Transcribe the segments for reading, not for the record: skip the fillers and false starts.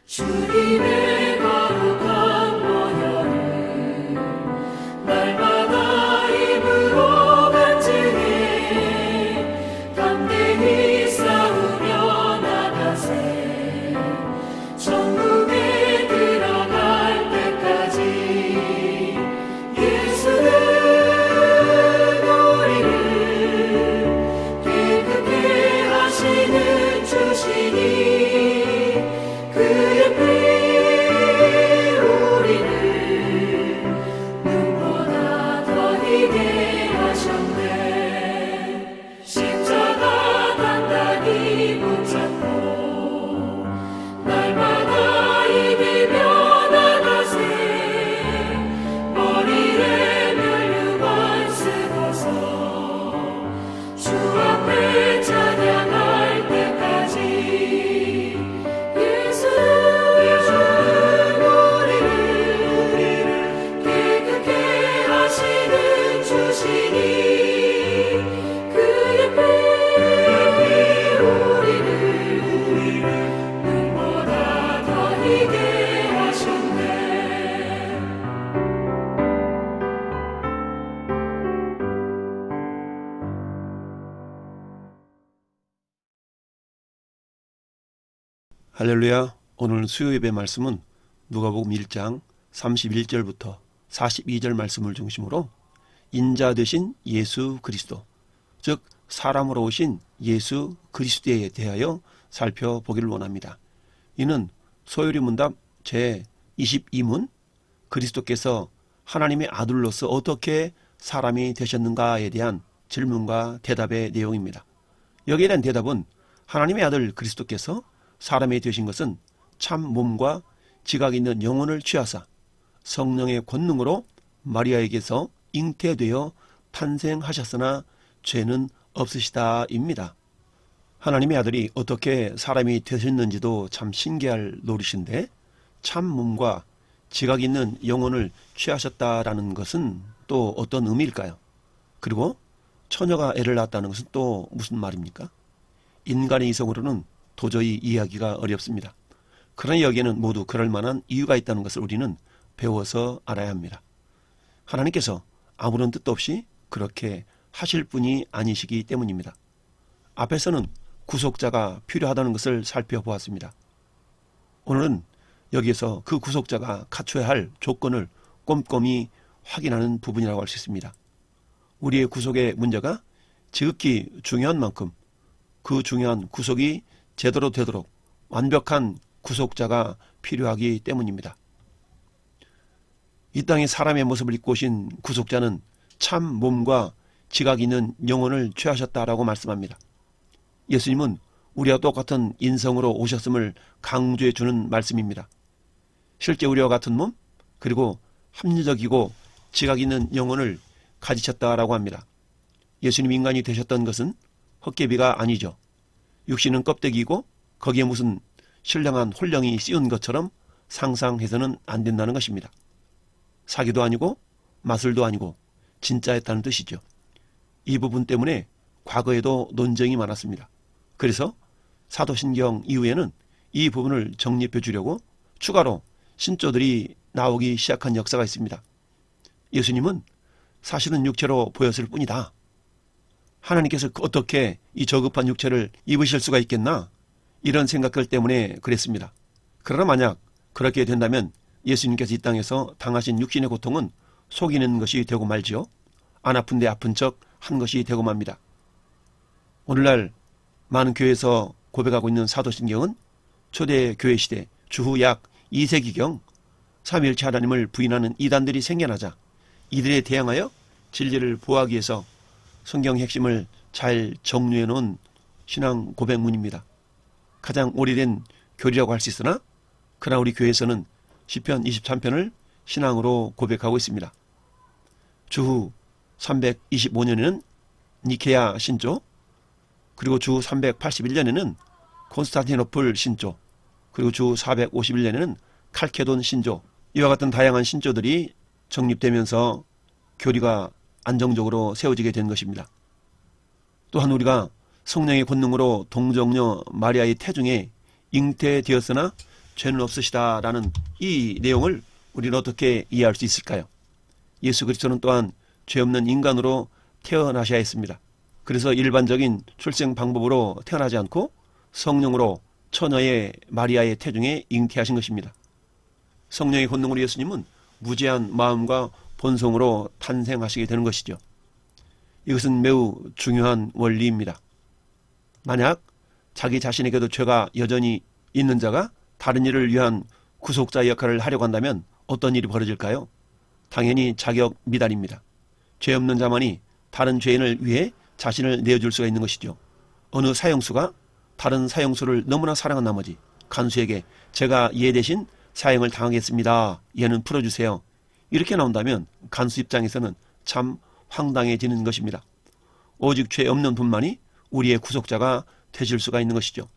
주님의 거룩한 모녀를 날마다 입으로 간증해 담대히 싸우며 나가세 천국에 들어갈 때까지 예수는 우리를 깨끗게 하시는 주시니 그의 피 우리를 눈보다 더 희게 하셨네. 십자가 단단히 붙잡고 날마다 이기며 나가세 머리에 면류관 쓰고서 주 앞에 찬양할 때까지 예수는 우리를 깨끗게 하시는 주시니 그의 피 우리를 눈보다 더 희게 하셨네. 할렐루야. 오늘 수요예배 말씀은 누가복음 1장 31절부터 42절 말씀을 중심으로 인자 되신 예수 그리스도, 즉 사람으로 오신 예수 그리스도에 대하여 살펴보기를 원합니다. 이는 소요리 문답 제22문 그리스도께서 하나님의 아들로서 어떻게 사람이 되셨는가에 대한 질문과 대답의 내용입니다. 여기에 대한 대답은 하나님의 아들 그리스도께서 사람이 되신 것은 참 몸과 지각 있는 영혼을 취하사 성령의 권능으로 마리아에게서 잉태되어 탄생하셨으나 죄는 없으시다입니다. 하나님의 아들이 어떻게 사람이 되셨는지도 참 신기할 노릇인데 참 몸과 지각 있는 영혼을 취하셨다라는 것은 또 어떤 의미일까요? 그리고 처녀가 애를 낳았다는 것은 또 무슨 말입니까? 인간의 이성으로는 도저히 이해하기가 어렵습니다. 그러나 여기에는 모두 그럴 만한 이유가 있다는 것을 우리는 배워서 알아야 합니다. 하나님께서 아무런 뜻도 없이 그렇게 하실 분이 아니시기 때문입니다. 앞에서는 구속자가 필요하다는 것을 살펴보았습니다. 오늘은 여기에서 그 구속자가 갖춰야 할 조건을 꼼꼼히 확인하는 부분이라고 할 수 있습니다. 우리의 구속의 문제가 지극히 중요한 만큼 그 중요한 구속이 제대로 되도록 완벽한 구속자가 필요하기 때문입니다. 이 땅에 사람의 모습을 입고 오신 구속자는 참 몸과 지각 있는 영혼을 취하셨다라고 말씀합니다. 예수님은 우리와 똑같은 인성으로 오셨음을 강조해 주는 말씀입니다. 실제 우리와 같은 몸, 그리고 합리적이고 지각 있는 영혼을 가지셨다라고 합니다. 예수님 인간이 되셨던 것은 헛개비가 아니죠. 육신은 껍데기이고 거기에 무슨 신령한 홀령이 씌운 것처럼 상상해서는 안 된다는 것입니다. 사기도 아니고 마술도 아니고 진짜였다는 뜻이죠. 이 부분 때문에 과거에도 논쟁이 많았습니다. 그래서 사도신경 이후에는 이 부분을 정립해 주려고 추가로 신조들이 나오기 시작한 역사가 있습니다. 예수님은 사실은 육체로 보였을 뿐이다. 하나님께서 어떻게 이 저급한 육체를 입으실 수가 있겠나? 이런 생각들 때문에 그랬습니다. 그러나 만약 그렇게 된다면 예수님께서 이 땅에서 당하신 육신의 고통은 속이는 것이 되고 말지요. 안 아픈데 아픈 척 한 것이 되고 맙니다. 오늘날 많은 교회에서 고백하고 있는 사도신경은 초대 교회 시대 주후 약 2세기경 삼위일체 하나님을 부인하는 이단들이 생겨나자 이들에 대항하여 진리를 보호하기 위해서 성경 핵심을 잘 정리해 놓은 신앙 고백문입니다. 가장 오래된 교리라고 할 수 있으나 그러나 우리 교회에서는 시편 23편을 신앙으로 고백하고 있습니다. 주후 325년에는 니케아 신조, 그리고 주 381년에는 콘스탄티노플 신조, 그리고 주 451년에는 칼케돈 신조, 이와 같은 다양한 신조들이 정립되면서 교리가 안정적으로 세워지게 된 것입니다. 또한 우리가 성령의 권능으로 동정녀 마리아의 태중에 잉태되었으나 죄는 없으시다라는 이 내용을 우리는 어떻게 이해할 수 있을까요? 예수 그리스도는 또한 죄 없는 인간으로 태어나셔야 했습니다. 그래서 일반적인 출생 방법으로 태어나지 않고 성령으로 처녀의 마리아의 태중에 잉태하신 것입니다. 성령의 권능으로 예수님은 무죄한 마음과 본성으로 탄생하시게 되는 것이죠. 이것은 매우 중요한 원리입니다. 만약 자기 자신에게도 죄가 여전히 있는 자가 다른 이를 위한 구속자 역할을 하려고 한다면 어떤 일이 벌어질까요? 당연히 자격 미달입니다. 죄 없는 자만이 다른 죄인을 위해 자신을 내어줄 수가 있는 것이죠. 어느 사형수가 다른 사형수를 너무나 사랑한 나머지 간수에게 제가 얘 대신 사형을 당하겠습니다. 얘는 풀어주세요. 이렇게 나온다면 간수 입장에서는 참 황당해지는 것입니다. 오직 죄 없는 분만이 우리의 구속자가 되실 수가 있는 것이죠.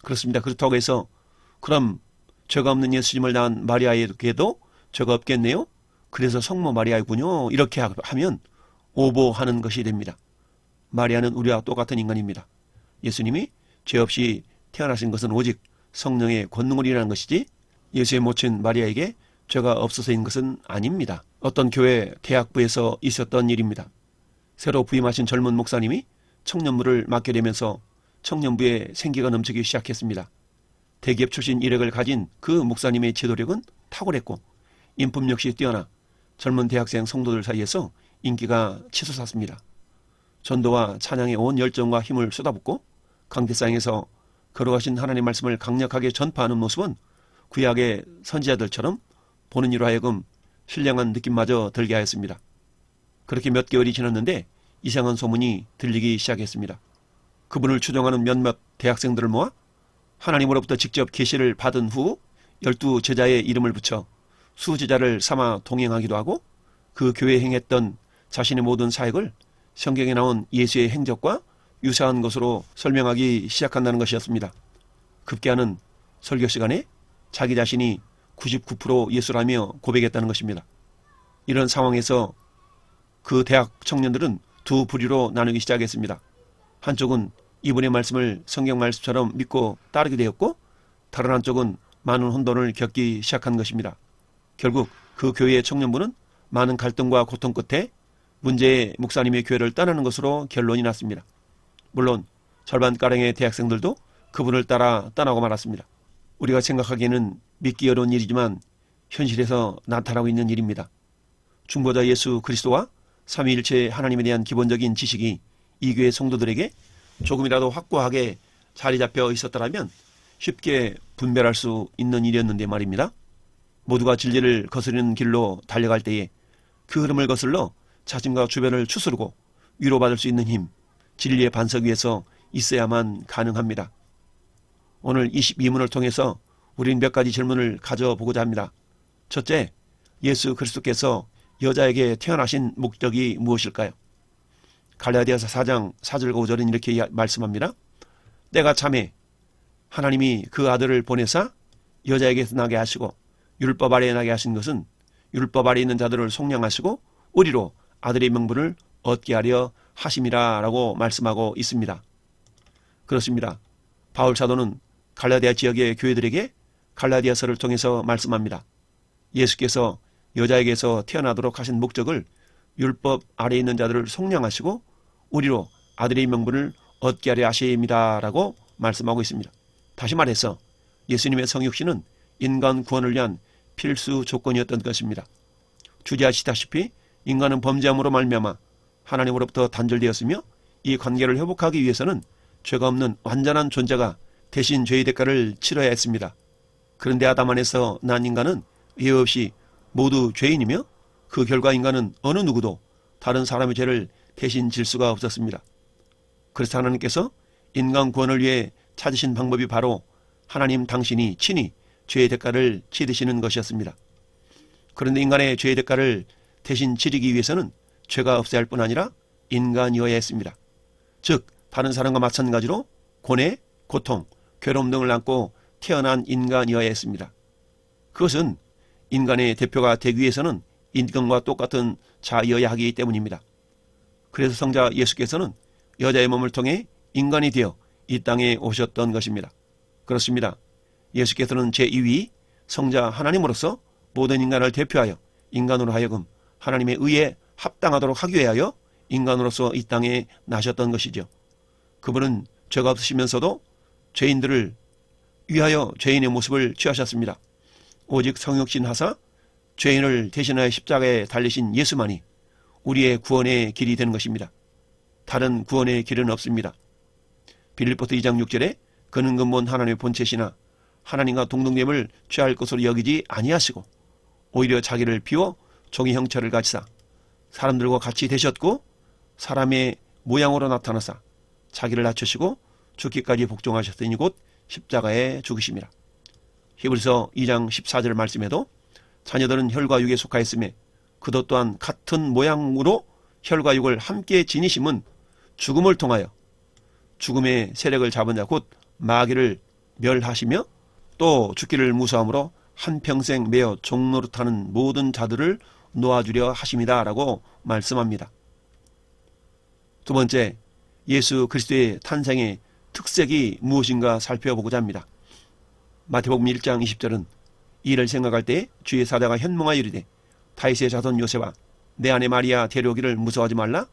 그렇습니다. 그렇다고 해서 그럼 죄가 없는 예수님을 낳은 마리아에게도 죄가 없겠네요? 그래서 성모 마리아이군요. 이렇게 하면 오보하는 것이 됩니다. 마리아는 우리와 똑같은 인간입니다. 예수님이 죄 없이 태어나신 것은 오직 성령의 권능으로라는 것이지 예수의 모친 마리아에게 죄가 없어서인 것은 아닙니다. 어떤 교회 대학부에서 있었던 일입니다. 새로 부임하신 젊은 목사님이 청년부를 맡게 되면서 청년부에 생기가 넘치기 시작했습니다. 대기업 출신 이력을 가진 그 목사님의 지도력은 탁월했고 인품 역시 뛰어나 젊은 대학생 성도들 사이에서 인기가 치솟았습니다. 전도와 찬양에 온 열정과 힘을 쏟아붓고 강대상에서 걸어가신 하나님의 말씀을 강력하게 전파하는 모습은 구약의 선지자들처럼 보는 이로 하여금 신령한 느낌마저 들게 하였습니다. 그렇게 몇 개월이 지났는데 이상한 소문이 들리기 시작했습니다. 그분을 추종하는 몇몇 대학생들을 모아 하나님으로부터 직접 계시를 받은 후 12제자의 이름을 붙여 수제자를 삼아 동행하기도 하고 그 교회에 행했던 자신의 모든 사역을 성경에 나온 예수의 행적과 유사한 것으로 설명하기 시작한다는 것이었습니다. 급기야는 설교 시간에 자기 자신이 99% 예수라며 고백했다는 것입니다. 이런 상황에서 그 대학 청년들은 두 부류로 나누기 시작했습니다. 한쪽은 이분의 말씀을 성경 말씀처럼 믿고 따르게 되었고 다른 한쪽은 많은 혼돈을 겪기 시작한 것입니다. 결국 그 교회의 청년부는 많은 갈등과 고통 끝에 문제의 목사님의 교회를 떠나는 것으로 결론이 났습니다. 물론 절반가량의 대학생들도 그분을 따라 떠나고 말았습니다. 우리가 생각하기에는 믿기 어려운 일이지만 현실에서 나타나고 있는 일입니다. 중보자 예수 그리스도와 삼위일체 하나님에 대한 기본적인 지식이 이 교회 성도들에게 조금이라도 확고하게 자리 잡혀 있었더라면 쉽게 분별할 수 있는 일이었는데 말입니다. 모두가 진리를 거스르는 길로 달려갈 때에 그 흐름을 거슬러 자신과 주변을 추스르고 위로받을 수 있는 힘, 진리의 반석 위에서 있어야만 가능합니다. 오늘 22문을 통해서 우리는 몇 가지 질문을 가져보고자 합니다. 첫째, 예수 그리스도께서 여자에게 태어나신 목적이 무엇일까요? 갈라디아서 4장 4절과 5절은 이렇게 말씀합니다. 때가 차매 하나님이 그 아들을 보내사 여자에게서 나게 하시고 율법 아래에 나게 하신 것은 율법 아래에 있는 자들을 속량하시고 우리로 아들의 명분을 얻게 하려 하심이라 라고 말씀하고 있습니다. 그렇습니다. 바울 사도는 갈라디아 지역의 교회들에게 갈라디아서를 통해서 말씀합니다. 예수께서 여자에게서 태어나도록 하신 목적을 율법 아래에 있는 자들을 속량하시고 우리로 아들의 명분을 얻게 하려 하심이다 라고 말씀하고 있습니다. 다시 말해서 예수님의 성육신은 인간 구원을 위한 필수 조건이었던 것입니다. 주제하시다시피 인간은 범죄함으로 말미암아 하나님으로부터 단절되었으며 이 관계를 회복하기 위해서는 죄가 없는 완전한 존재가 대신 죄의 대가를 치러야 했습니다. 그런데 아담 안에서 난 인간은 예외 없이 모두 죄인이며 그 결과 인간은 어느 누구도 다른 사람의 죄를 대신 질 수가 없었습니다. 그래서 하나님께서 인간 구원을 위해 찾으신 방법이 바로 하나님 당신이 친히 죄의 대가를 치르시는 것이었습니다. 그런데 인간의 죄의 대가를 대신 치르기 위해서는 죄가 없어야 할 뿐 아니라 인간이어야 했습니다. 즉 다른 사람과 마찬가지로 고뇌, 고통, 괴로움 등을 안고 태어난 인간이어야 했습니다. 그것은 인간의 대표가 되기 위해서는 인간과 똑같은 자여야 하기 때문입니다. 그래서 성자 예수께서는 여자의 몸을 통해 인간이 되어 이 땅에 오셨던 것입니다. 그렇습니다. 예수께서는 제2위 성자 하나님으로서 모든 인간을 대표하여 인간으로 하여금 하나님의 의에 합당하도록 하기 위하여 인간으로서 이 땅에 나셨던 것이죠. 그분은 죄가 없으시면서도 죄인들을 위하여 죄인의 모습을 취하셨습니다. 오직 성육신 하사 죄인을 대신하여 십자가에 달리신 예수만이 우리의 구원의 길이 되는 것입니다. 다른 구원의 길은 없습니다. 빌립보서 2장 6절에 그는 근본 하나님의 본체시나 하나님과 동등됨을 취할 것으로 여기지 아니하시고 오히려 자기를 비워 종의 형체를 가지사 사람들과 같이 되셨고 사람의 모양으로 나타나사 자기를 낮추시고 죽기까지 복종하셨으니 곧 십자가에 죽으심이라. 히브리서 2장 14절 말씀에도 자녀들은 혈과 육에 속하였으며 그도 또한 같은 모양으로 혈과 육을 함께 지니심은 죽음을 통하여 죽음의 세력을 잡은 자 곧 마귀를 멸하시며 또 죽기를 무서함으로 한평생 매어 종노릇하는 모든 자들을 놓아주려 하심이다 라고 말씀합니다. 두 번째, 예수 그리스도의 탄생의 특색이 무엇인가 살펴보고자 합니다. 마태복음 1장 20절은 이를 생각할 때 주의 사자가 현몽하여 이르되 다윗의 자손 요셉아 내 아내 마리아 데려오기를 무서워하지 말라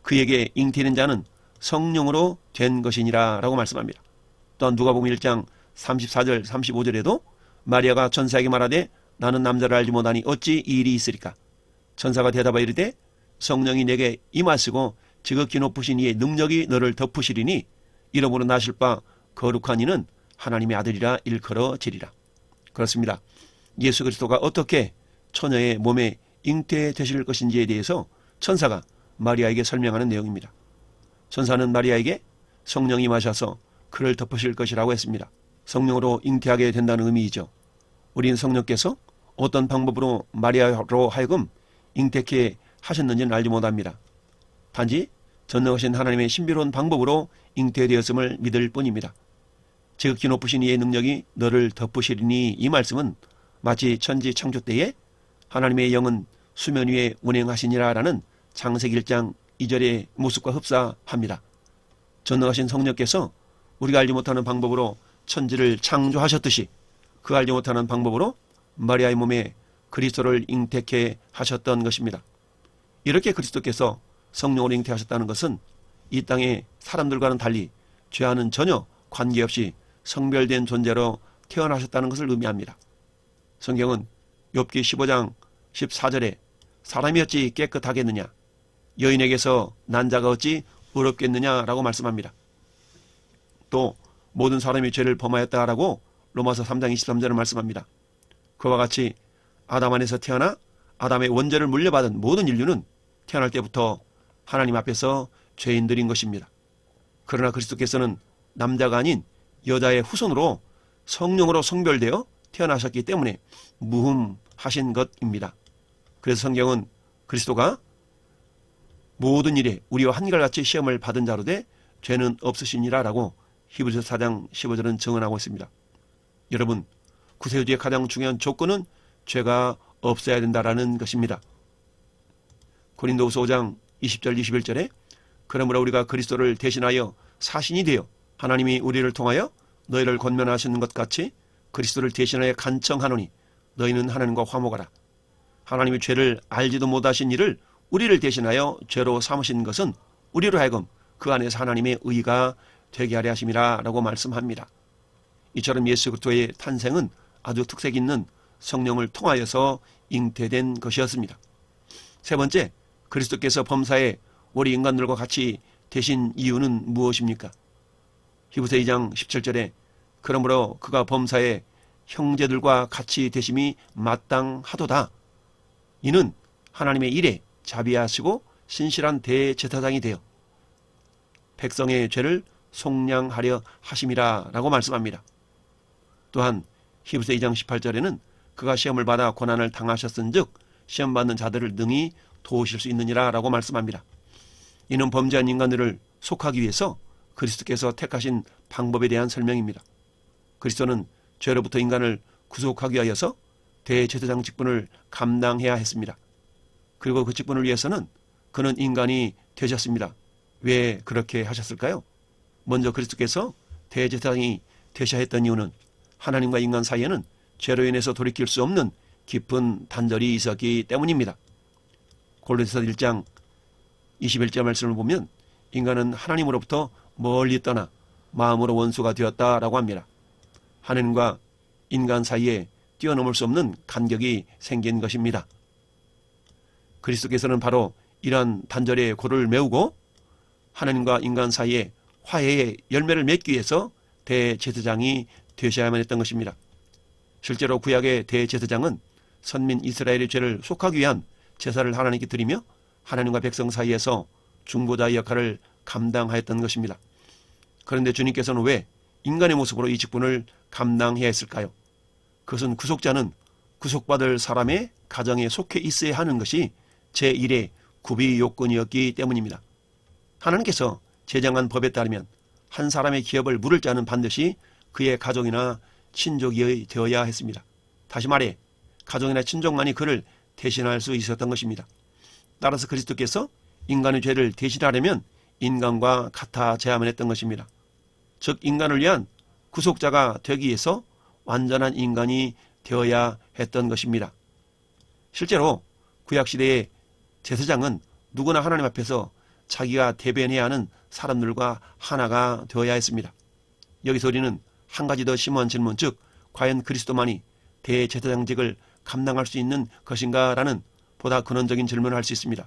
그에게 잉태된 자는 성령으로 된 것이니라 라고 말씀합니다. 또한 누가복음 1장 34절 35절에도 마리아가 천사에게 말하되 나는 남자를 알지 못하니 어찌 이 일이 있으리까. 천사가 대답하여 이르되 성령이 내게 임하시고 지극히 높으신 이의 능력이 너를 덮으시리니 이러므로 나실 바 거룩한 이는 하나님의 아들이라 일컬어지리라. 그렇습니다. 예수 그리스도가 어떻게 처녀의 몸에 잉태되실 것인지에 대해서 천사가 마리아에게 설명하는 내용입니다. 천사는 마리아에게 성령이 임하셔서 그를 덮으실 것이라고 했습니다. 성령으로 잉태하게 된다는 의미이죠. 우리는 성령께서 어떤 방법으로 마리아로 하여금 잉태케 하셨는지는 알지 못합니다. 단지 전능하신 하나님의 신비로운 방법으로 잉태되었음을 믿을 뿐입니다. 지극히 높으신 이의 능력이 너를 덮으시리니 이 말씀은 마치 천지 창조 때에 하나님의 영은 수면 위에 운행하시니라 라는 창세기 1장 2절의 모습과 흡사합니다. 전능하신 성령께서 우리가 알지 못하는 방법으로 천지를 창조하셨듯이 그 알지 못하는 방법으로 마리아의 몸에 그리스도를 잉태케 하셨던 것입니다. 이렇게 그리스도께서 성령으로 잉태하셨다는 것은 이 땅의 사람들과는 달리 죄와는 전혀 관계없이 성별된 존재로 태어나셨다는 것을 의미합니다. 성경은 욥기 15장 14절에 사람이 어찌 깨끗하겠느냐 여인에게서 난 자가 어찌 의롭겠느냐라고 말씀합니다. 또 모든 사람이 죄를 범하였다라고 로마서 3장 23절을 말씀합니다. 그와 같이 아담 안에서 태어나 아담의 원죄를 물려받은 모든 인류는 태어날 때부터 하나님 앞에서 죄인들인 것입니다. 그러나 그리스도께서는 남자가 아닌 여자의 후손으로 성령으로 성별되어 태어나셨기 때문에 무흠하신 것입니다. 그래서 성경은 그리스도가 모든 일에 우리와 한결같이 시험을 받은 자로 돼 죄는 없으시니라 라고 히브리서 4장 15절은 증언하고 있습니다. 여러분, 구세주의 가장 중요한 조건은 죄가 없어야 된다라는 것입니다. 고린도후서 5장 20절 21절에 그러므로 우리가 그리스도를 대신하여 사신이 되어 하나님이 우리를 통하여 너희를 권면하시는 것 같이 그리스도를 대신하여 간청하노니 너희는 하나님과 화목하라. 하나님이 죄를 알지도 못하신 이를 우리를 대신하여 죄로 삼으신 것은 우리로 하여금 그 안에서 하나님의 의가 되게 하려 하심이라 라고 말씀합니다. 이처럼 예수 그리스도의 탄생은 아주 특색 있는 성령을 통하여서 잉태된 것이었습니다. 세 번째, 그리스도께서 범사에 우리 인간들과 같이 되신 이유는 무엇입니까? 히브리서 2장 17절에 그러므로 그가 범사에 형제들과 같이 되심이 마땅하도다. 이는 하나님의 일에 자비하시고 신실한 대제사장이 되어 백성의 죄를 속량하려 하심이라 라고 말씀합니다. 또한 히브리서 2장 18절에는 그가 시험을 받아 고난을 당하셨은즉 시험받는 자들을 능히 도우실 수 있느니라 라고 말씀합니다. 이는 범죄한 인간들을 속하기 위해서 그리스도께서 택하신 방법에 대한 설명입니다. 그리스도는 죄로부터 인간을 구속하기 위하여서 대제사장 직분을 감당해야 했습니다. 그리고 그 직분을 위해서는 그는 인간이 되셨습니다. 왜 그렇게 하셨을까요? 먼저 그리스도께서 대제사장이 되셔야 했던 이유는 하나님과 인간 사이에는 죄로 인해서 돌이킬 수 없는 깊은 단절이 있었기 때문입니다. 골로새서 1장 21절 말씀을 보면 인간은 하나님으로부터 멀리 떠나 마음으로 원수가 되었다라고 합니다. 하나님과 인간 사이에 뛰어넘을 수 없는 간격이 생긴 것입니다. 그리스도께서는 바로 이러한 단절의 골을 메우고 하나님과 인간 사이에 화해의 열매를 맺기 위해서 대제사장이 되셔야만 했던 것입니다. 실제로 구약의 대제사장은 선민 이스라엘의 죄를 속하기 위한 제사를 하나님께 드리며 하나님과 백성 사이에서 중보자의 역할을 감당하였던 것입니다. 그런데 주님께서는 왜 인간의 모습으로 이 직분을 감당해야 했을까요? 그것은 구속자는 구속받을 사람의 가정에 속해 있어야 하는 것이 제1의 구비 요건이었기 때문입니다. 하나님께서 제정한 법에 따르면 한 사람의 기업을 물을 자는 반드시 그의 가족이나 친족이 되어야 했습니다. 다시 말해 가족이나 친족만이 그를 대신할 수 있었던 것입니다. 따라서 그리스도께서 인간의 죄를 대신하려면 인간과 같아져야만 했던 것입니다. 즉 인간을 위한 구속자가 되기 위해서 완전한 인간이 되어야 했던 것입니다. 실제로 구약시대의 제사장은 누구나 하나님 앞에서 자기가 대변해야 하는 사람들과 하나가 되어야 했습니다. 여기서 우리는 한 가지 더 심오한 질문, 즉 과연 그리스도만이 대제사장직을 감당할 수 있는 것인가 라는 보다 근원적인 질문을 할 수 있습니다.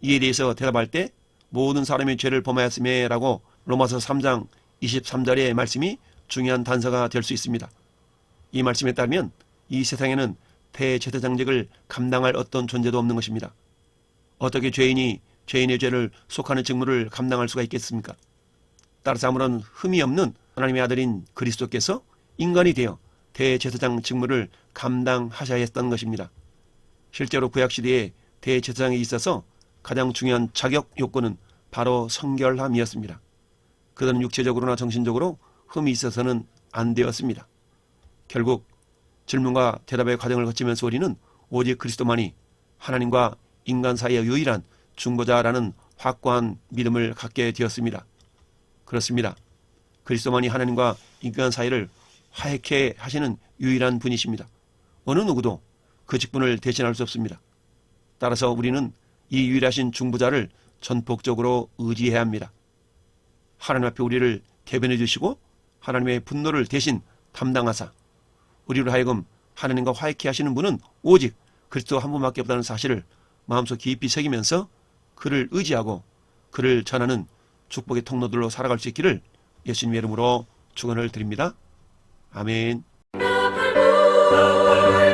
이에 대해서 대답할 때 모든 사람이 죄를 범하였음에 라고 로마서 3장 23절의 말씀이 중요한 단서가 될 수 있습니다. 이 말씀에 따르면 이 세상에는 대제사장직을 감당할 어떤 존재도 없는 것입니다. 어떻게 죄인이 죄인의 죄를 속하는 직무를 감당할 수가 있겠습니까? 따라서 아무런 흠이 없는 하나님의 아들인 그리스도께서 인간이 되어 대제사장 직무를 감당하셔야 했던 것입니다. 실제로 구약시대에 대제사장에 있어서 가장 중요한 자격 요건은 바로 성결함이었습니다. 그들은 육체적으로나 정신적으로 흠이 있어서는 안 되었습니다. 결국 질문과 대답의 과정을 거치면서 우리는 오직 그리스도만이 하나님과 인간 사이의 유일한 중보자라는 확고한 믿음을 갖게 되었습니다. 그렇습니다. 그리스도만이 하나님과 인간 사이를 화해케 하시는 유일한 분이십니다. 어느 누구도 그 직분을 대신할 수 없습니다. 따라서 우리는 이 유일하신 중보자를 전폭적으로 의지해야 합니다. 하나님 앞에 우리를 대변해 주시고 하나님의 분노를 대신 담당하사 우리로 하여금 하나님과 화해케 하시는 분은 오직 그리스도 한 분밖에 없다는 사실을 마음속 깊이 새기면서 그를 의지하고 그를 전하는 축복의 통로들로 살아갈 수 있기를 예수님의 이름으로 축원을 드립니다. 아멘. 나팔